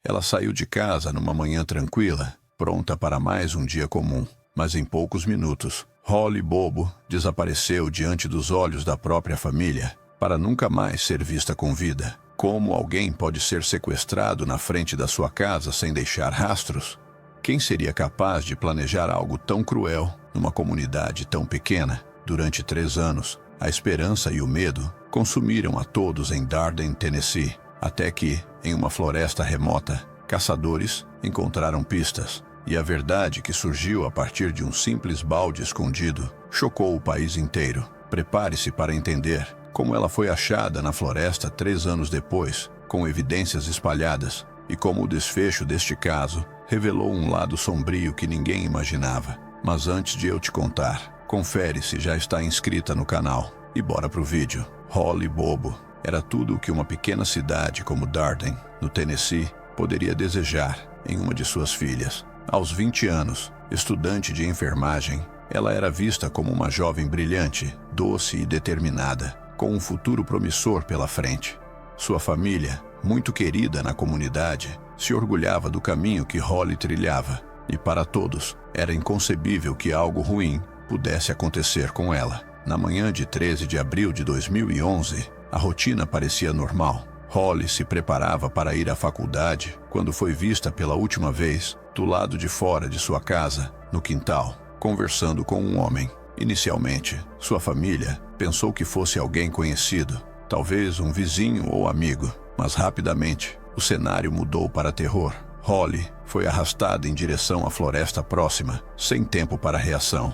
Ela saiu de casa numa manhã tranquila, pronta para mais um dia comum. Mas em poucos minutos, Holly Bobo desapareceu diante dos olhos da própria família, para nunca mais ser vista com vida. Como alguém pode ser sequestrado na frente da sua casa sem deixar rastros? Quem seria capaz de planejar algo tão cruel numa comunidade tão pequena? Durante 3 anos, a esperança e o medo consumiram a todos em Darden, Tennessee, até que, em uma floresta remota, caçadores encontraram pistas. E a verdade que surgiu a partir de um simples balde escondido chocou o país inteiro. Prepare-se para entender como ela foi achada na floresta 3 anos depois, com evidências espalhadas, e como o desfecho deste caso revelou um lado sombrio que ninguém imaginava. Mas antes de eu te contar, confere se já está inscrita no canal. E bora pro vídeo. Holly Bobo era tudo o que uma pequena cidade como Darden, no Tennessee, poderia desejar em uma de suas filhas. Aos 20 anos, estudante de enfermagem, ela era vista como uma jovem brilhante, doce e determinada, com um futuro promissor pela frente. Sua família, muito querida na comunidade, se orgulhava do caminho que Holly trilhava, e para todos era inconcebível que algo ruim pudesse acontecer com ela. Na manhã de 13 de abril de 2011, a rotina parecia normal. Holly se preparava para ir à faculdade quando foi vista pela última vez do lado de fora de sua casa, no quintal, conversando com um homem. Inicialmente, sua família pensou que fosse alguém conhecido, talvez um vizinho ou amigo, mas rapidamente o cenário mudou para terror. Holly foi arrastada em direção à floresta próxima, sem tempo para reação.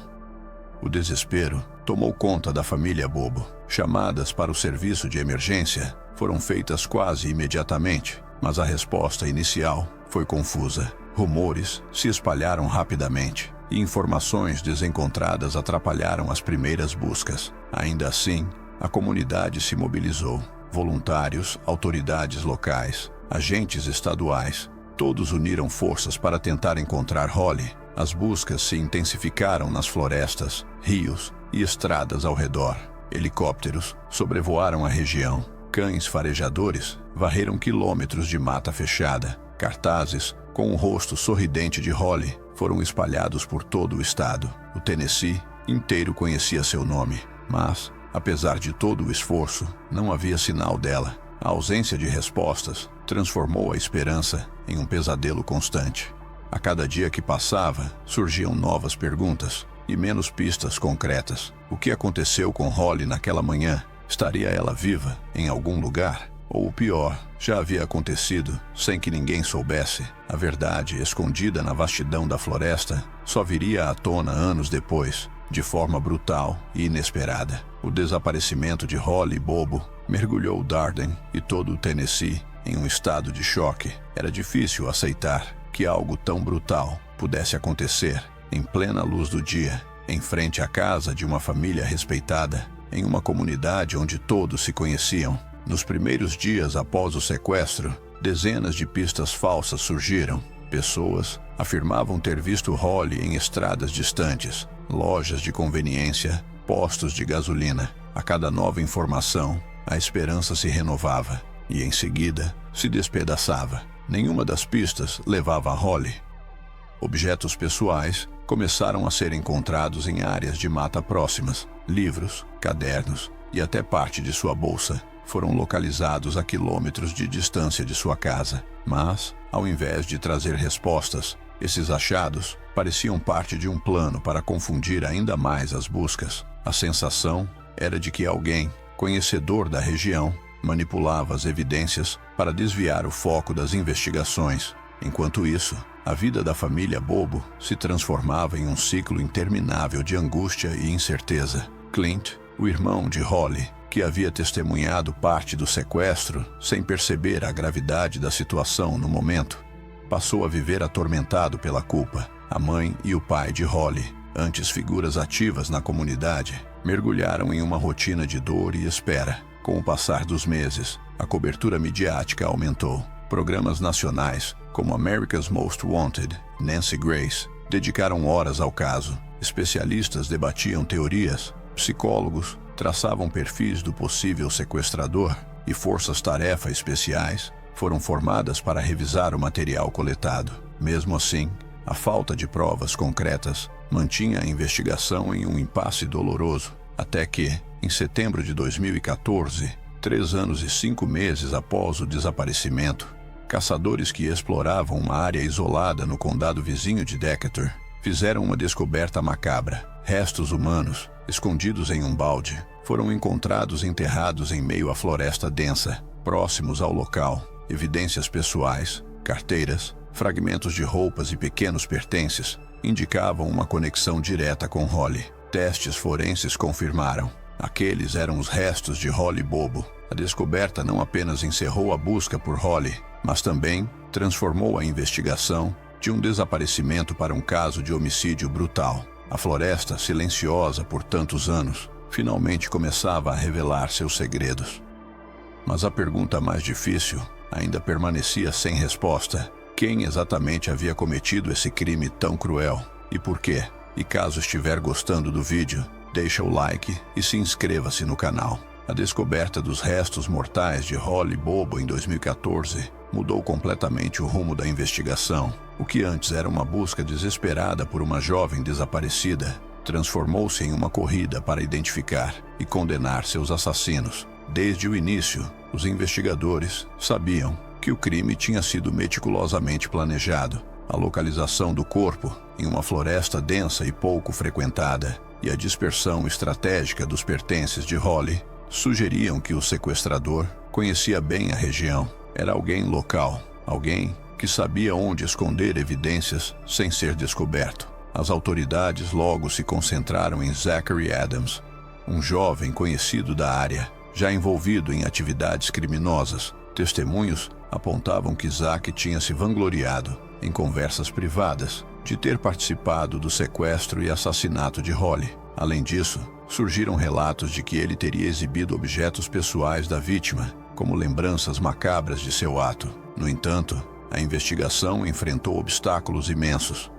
O desespero tomou conta da família Bobo. Chamadas para o serviço de emergência foram feitas quase imediatamente, mas a resposta inicial foi confusa. Rumores se espalharam rapidamente e informações desencontradas atrapalharam as primeiras buscas. Ainda assim, a comunidade se mobilizou. Voluntários, autoridades locais, agentes estaduais, todos uniram forças para tentar encontrar Holly. As buscas se intensificaram nas florestas, rios e estradas ao redor. Helicópteros sobrevoaram a região. Cães farejadores varreram quilômetros de mata fechada. Cartazes com o rosto sorridente de Holly foram espalhados por todo o estado. O Tennessee inteiro conhecia seu nome, mas, apesar de todo o esforço, não havia sinal dela. A ausência de respostas transformou a esperança em um pesadelo constante. A cada dia que passava, surgiam novas perguntas e menos pistas concretas. O que aconteceu com Holly naquela manhã? Estaria ela viva em algum lugar? Ou o pior, já havia acontecido sem que ninguém soubesse? A verdade, escondida na vastidão da floresta, só viria à tona anos depois, de forma brutal e inesperada. O desaparecimento de Holly Bobo mergulhou Darden e todo o Tennessee em um estado de choque. Era difícil aceitar que algo tão brutal pudesse acontecer em plena luz do dia, em frente à casa de uma família respeitada, em uma comunidade onde todos se conheciam. Nos primeiros dias após o sequestro, dezenas de pistas falsas surgiram. Pessoas afirmavam ter visto Holly em estradas distantes, lojas de conveniência, postos de gasolina. A cada nova informação, a esperança se renovava e, em seguida, se despedaçava. Nenhuma das pistas levava a Holly. Objetos pessoais começaram a ser encontrados em áreas de mata próximas. Livros, cadernos e até parte de sua bolsa foram localizados a quilômetros de distância de sua casa. Mas, ao invés de trazer respostas, esses achados pareciam parte de um plano para confundir ainda mais as buscas. A sensação era de que alguém, conhecedor da região, manipulava as evidências para desviar o foco das investigações. Enquanto isso, a vida da família Bobo se transformava em um ciclo interminável de angústia e incerteza. Clint, o irmão de Holly, que havia testemunhado parte do sequestro sem perceber a gravidade da situação no momento, passou a viver atormentado pela culpa. A mãe e o pai de Holly, antes figuras ativas na comunidade, mergulharam em uma rotina de dor e espera. Com o passar dos meses, a cobertura midiática aumentou. Programas nacionais, como America's Most Wanted, Nancy Grace, dedicaram horas ao caso. Especialistas debatiam teorias, psicólogos traçavam perfis do possível sequestrador e forças-tarefa especiais foram formadas para revisar o material coletado. Mesmo assim, a falta de provas concretas mantinha a investigação em um impasse doloroso, até que, em setembro de 2014, 3 anos e 5 meses após o desaparecimento, caçadores que exploravam uma área isolada no condado vizinho de Decatur fizeram uma descoberta macabra. Restos humanos, escondidos em um balde, foram encontrados enterrados em meio à floresta densa, próximos ao local. Evidências pessoais, carteiras, fragmentos de roupas e pequenos pertences indicavam uma conexão direta com Holly. Testes forenses confirmaram. Aqueles eram os restos de Holly Bobo. A descoberta não apenas encerrou a busca por Holly, mas também transformou a investigação de um desaparecimento para um caso de homicídio brutal. A floresta, silenciosa por tantos anos, finalmente começava a revelar seus segredos. Mas a pergunta mais difícil ainda permanecia sem resposta. Quem exatamente havia cometido esse crime tão cruel? E por quê? E caso estiver gostando do vídeo, deixa o like e se inscreva-se no canal. A descoberta dos restos mortais de Holly Bobo em 2014 mudou completamente o rumo da investigação. O que antes era uma busca desesperada por uma jovem desaparecida, transformou-se em uma corrida para identificar e condenar seus assassinos. Desde o início, os investigadores sabiam que o crime tinha sido meticulosamente planejado. A localização do corpo, em uma floresta densa e pouco frequentada, e a dispersão estratégica dos pertences de Holly sugeriam que o sequestrador conhecia bem a região. Era alguém local, alguém que sabia onde esconder evidências sem ser descoberto. As autoridades logo se concentraram em Zachary Adams, um jovem conhecido da área, já envolvido em atividades criminosas. Testemunhos apontavam que Zach tinha se vangloriado, em conversas privadas, de ter participado do sequestro e assassinato de Holly. Além disso, surgiram relatos de que ele teria exibido objetos pessoais da vítima, como lembranças macabras de seu ato. No entanto, a investigação enfrentou obstáculos imensos.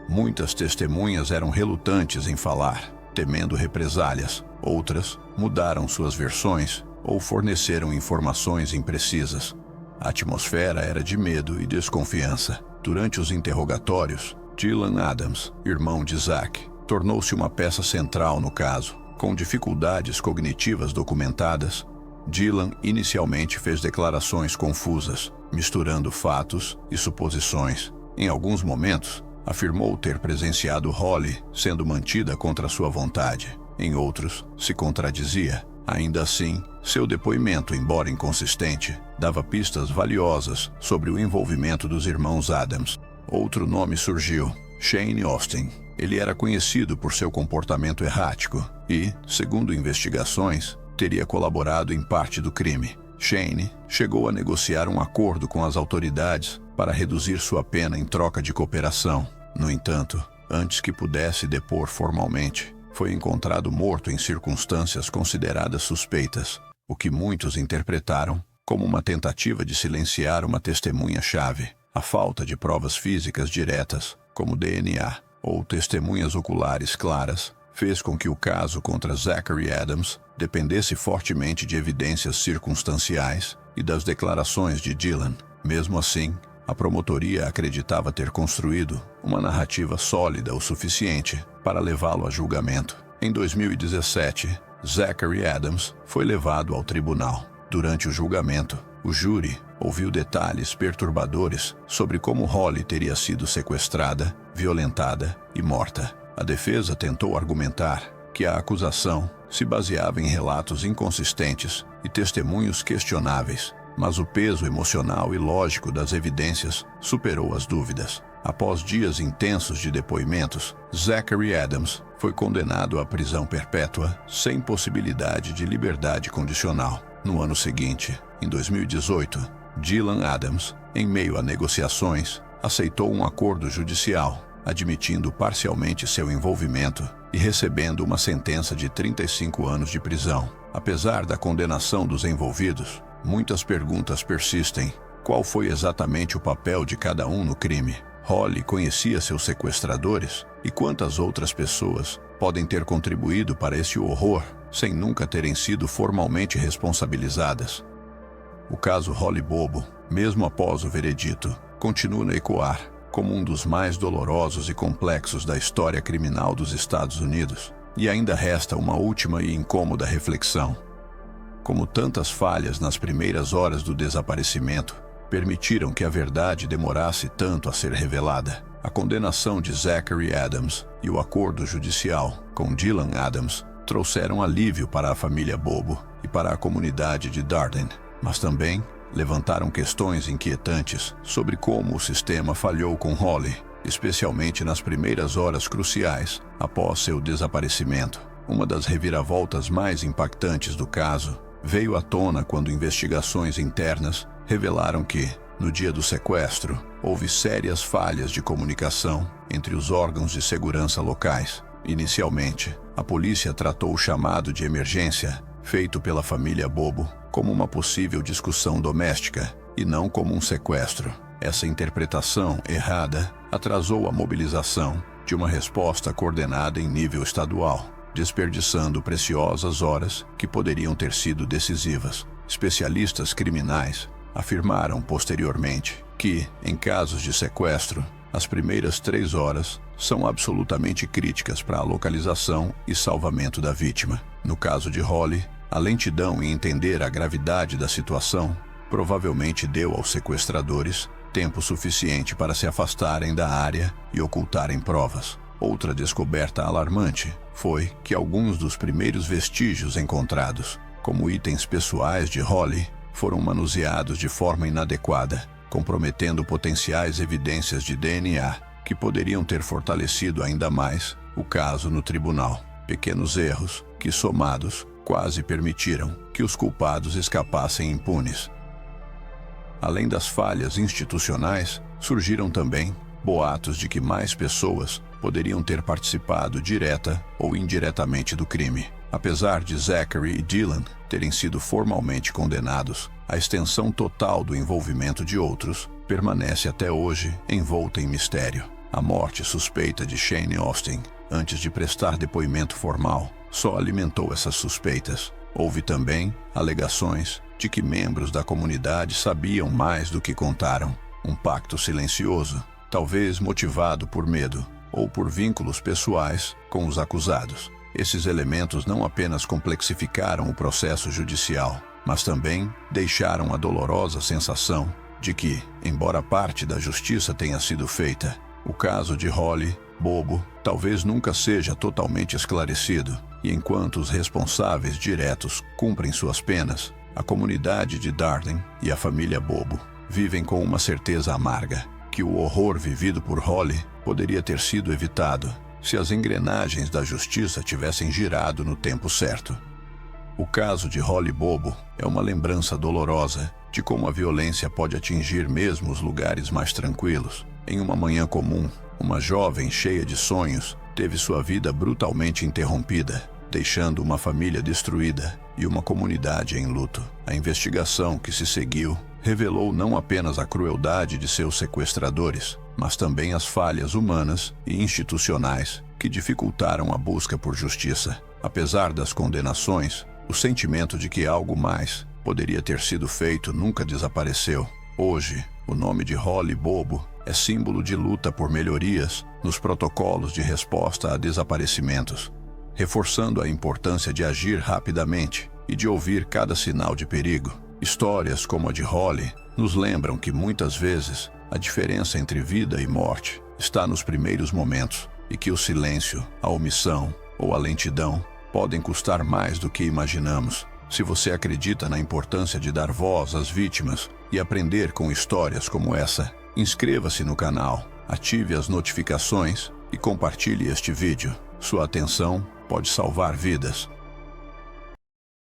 Muitas testemunhas eram relutantes em falar, temendo represálias. Outras mudaram suas versões ou forneceram informações imprecisas. A atmosfera era de medo e desconfiança. Durante os interrogatórios, Dylan Adams, irmão de Zach, tornou-se uma peça central no caso. Com dificuldades cognitivas documentadas, Dylan inicialmente fez declarações confusas, misturando fatos e suposições. Em alguns momentos, afirmou ter presenciado Holly sendo mantida contra sua vontade. Em outros, se contradizia. Ainda assim, seu depoimento, embora inconsistente, dava pistas valiosas sobre o envolvimento dos irmãos Adams. Outro nome surgiu: Shane Austin. Ele era conhecido por seu comportamento errático e, segundo investigações, teria colaborado em parte do crime. Shane chegou a negociar um acordo com as autoridades para reduzir sua pena em troca de cooperação. No entanto, antes que pudesse depor formalmente, foi encontrado morto em circunstâncias consideradas suspeitas, o que muitos interpretaram como uma tentativa de silenciar uma testemunha-chave. A falta de provas físicas diretas, como DNA ou testemunhas oculares claras, fez com que o caso contra Zachary Adams dependesse fortemente de evidências circunstanciais e das declarações de Dylan. Mesmo assim, a promotoria acreditava ter construído uma narrativa sólida o suficiente para levá-lo a julgamento. Em 2017, Zachary Adams foi levado ao tribunal. Durante o julgamento, o júri ouviu detalhes perturbadores sobre como Holly teria sido sequestrada, violentada e morta. A defesa tentou argumentar que a acusação se baseava em relatos inconsistentes e testemunhos questionáveis, mas o peso emocional e lógico das evidências superou as dúvidas. Após dias intensos de depoimentos, Zachary Adams foi condenado à prisão perpétua sem possibilidade de liberdade condicional. No ano seguinte, em 2018, Dylan Adams, em meio a negociações, aceitou um acordo judicial, admitindo parcialmente seu envolvimento e recebendo uma sentença de 35 anos de prisão. Apesar da condenação dos envolvidos, muitas perguntas persistem. Qual foi exatamente o papel de cada um no crime? Holly conhecia seus sequestradores? E quantas outras pessoas podem ter contribuído para esse horror sem nunca terem sido formalmente responsabilizadas? O caso Holly Bobo, mesmo após o veredito, continua a ecoar como um dos mais dolorosos e complexos da história criminal dos Estados Unidos. E ainda resta uma última e incômoda reflexão. Como tantas falhas nas primeiras horas do desaparecimento permitiram que a verdade demorasse tanto a ser revelada, a condenação de Zachary Adams e o acordo judicial com Dylan Adams trouxeram alívio para a família Bobo e para a comunidade de Darden, mas também levantaram questões inquietantes sobre como o sistema falhou com Holly, especialmente nas primeiras horas cruciais após seu desaparecimento. Uma das reviravoltas mais impactantes do caso veio à tona quando investigações internas revelaram que, no dia do sequestro, houve sérias falhas de comunicação entre os órgãos de segurança locais. Inicialmente, a polícia tratou o chamado de emergência feito pela família Bobo como uma possível discussão doméstica e não como um sequestro. Essa interpretação errada atrasou a mobilização de uma resposta coordenada em nível estadual, desperdiçando preciosas horas que poderiam ter sido decisivas. Especialistas criminais afirmaram posteriormente que, em casos de sequestro, as primeiras 3 horas são absolutamente críticas para a localização e salvamento da vítima. No caso de Holly, a lentidão em entender a gravidade da situação provavelmente deu aos sequestradores tempo suficiente para se afastarem da área e ocultarem provas. Outra descoberta alarmante foi que alguns dos primeiros vestígios encontrados, como itens pessoais de Holly, foram manuseados de forma inadequada, comprometendo potenciais evidências de DNA que poderiam ter fortalecido ainda mais o caso no tribunal. Pequenos erros que, somados, quase permitiram que os culpados escapassem impunes. Além das falhas institucionais, surgiram também boatos de que mais pessoas poderiam ter participado direta ou indiretamente do crime. Apesar de Zachary e Dylan terem sido formalmente condenados, a extensão total do envolvimento de outros permanece até hoje envolta em mistério. A morte suspeita de Shane Austin, antes de prestar depoimento formal, só alimentou essas suspeitas. Houve também alegações de que membros da comunidade sabiam mais do que contaram. Um pacto silencioso, talvez motivado por medo ou por vínculos pessoais com os acusados. Esses elementos não apenas complexificaram o processo judicial, mas também deixaram a dolorosa sensação de que, embora parte da justiça tenha sido feita, o caso de Holly Bobo talvez nunca seja totalmente esclarecido, e enquanto os responsáveis diretos cumprem suas penas, a comunidade de Darden e a família Bobo vivem com uma certeza amarga, que o horror vivido por Holly poderia ter sido evitado se as engrenagens da justiça tivessem girado no tempo certo. O caso de Holly Bobo é uma lembrança dolorosa de como a violência pode atingir mesmo os lugares mais tranquilos. Em uma manhã comum, uma jovem cheia de sonhos teve sua vida brutalmente interrompida, deixando uma família destruída e uma comunidade em luto. A investigação que se seguiu revelou não apenas a crueldade de seus sequestradores, mas também as falhas humanas e institucionais que dificultaram a busca por justiça. Apesar das condenações, o sentimento de que algo mais poderia ter sido feito nunca desapareceu. Hoje, o nome de Holly Bobo é símbolo de luta por melhorias nos protocolos de resposta a desaparecimentos, reforçando a importância de agir rapidamente e de ouvir cada sinal de perigo. Histórias como a de Holly nos lembram que muitas vezes a diferença entre vida e morte está nos primeiros momentos e que o silêncio, a omissão ou a lentidão podem custar mais do que imaginamos. Se você acredita na importância de dar voz às vítimas e aprender com histórias como essa, inscreva-se no canal, ative as notificações e compartilhe este vídeo. Sua atenção pode salvar vidas.